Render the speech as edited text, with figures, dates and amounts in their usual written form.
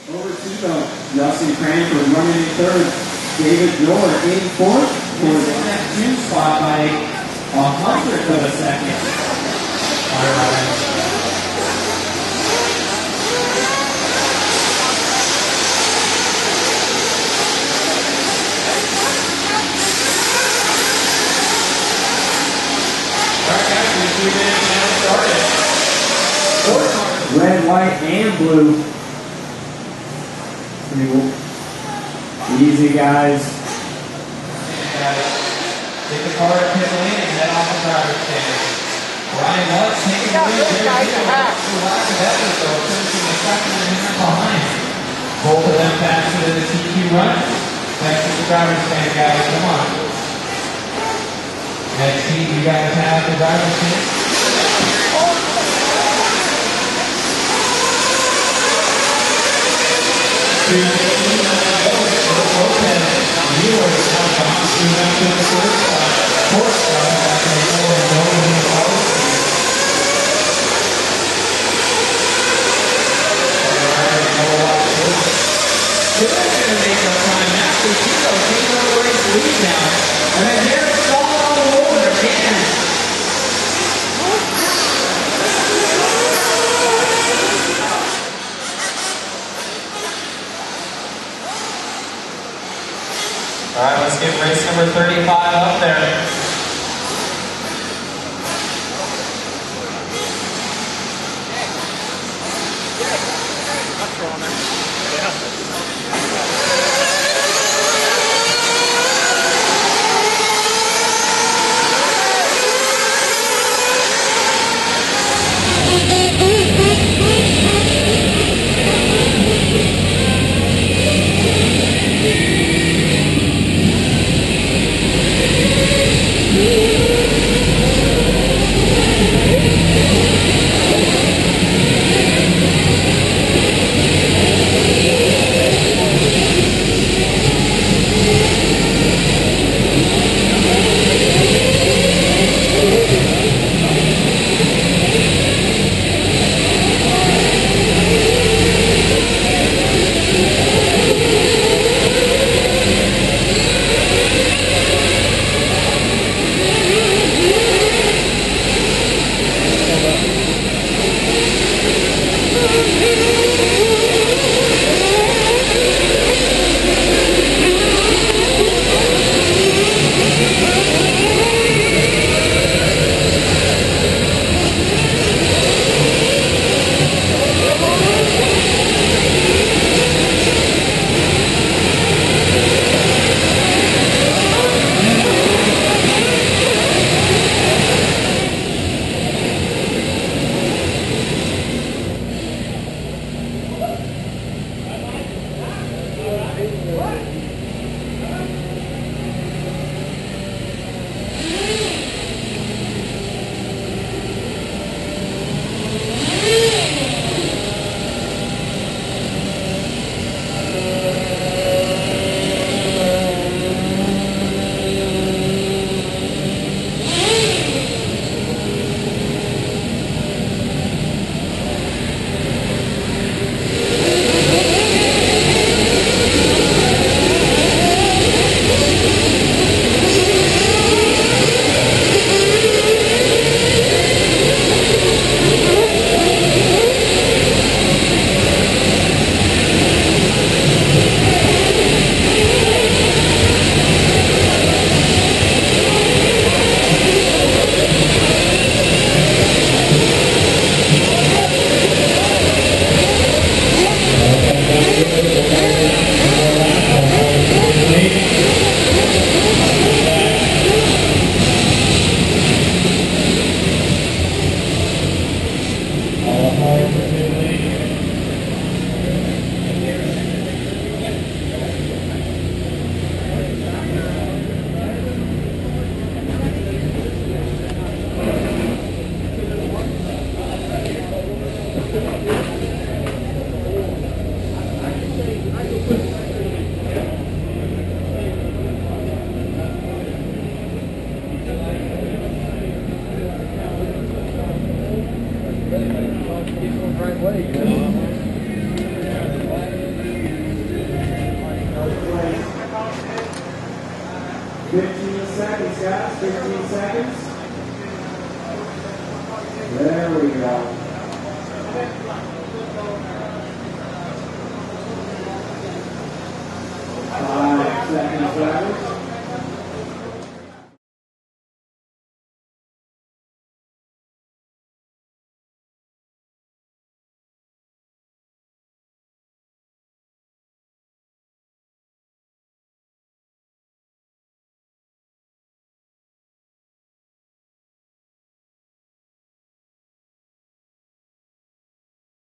Over to Justin Cranford running in third. David Miller in fourth for the F2 spot by 100th of a second. All right. Red, white, and blue. Pretty cool. Easy, guys. Take the car to pit lane and head off the driver's stand. Ryan Lutz taking the lead. Lack of effort, though, finishing the second and a half behind. Both of them faster than the TQ run. Next to the driver's stand, guys. Come on. Next heat, you guys have the driver's stand. And then here's Saul on the roller again. All right, let's get race number 35 up there. 15 seconds, guys. 15 seconds. There we go.